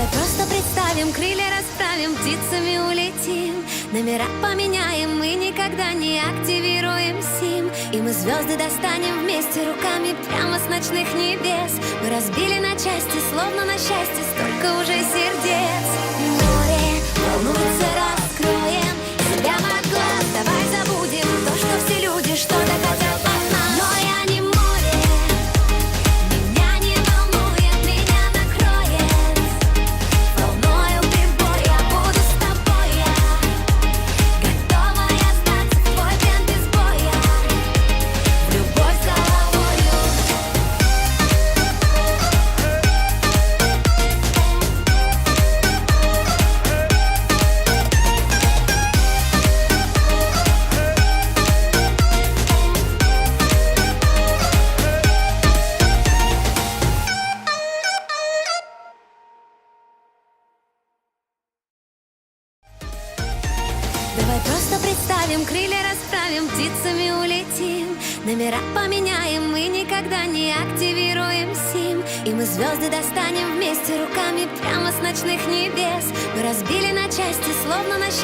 Давай просто представим, крылья расправим, птицами улетим, номера поменяем, мы никогда не активируем сим. И мы звезды достанем вместе руками прямо с ночных небес. Мы разбили на части, словно на счастье, столько уже сердец. Море волнуется, раскроем себя от глаз. Давай забудем то, что все люди что-то хотят от нас. Но я не море, меня не волнует, меня накроет волною прибой. Я буду с тобой, я готова остаться в твой плен без боя, в любовь с головою. Давай просто представим, крылья расправим, птицами улетим, номера поменяем, мы никогда не активируем сим. И мы звезды достанем вместе руками прямо с ночных небес. Мы разбили на части, словно на счастье.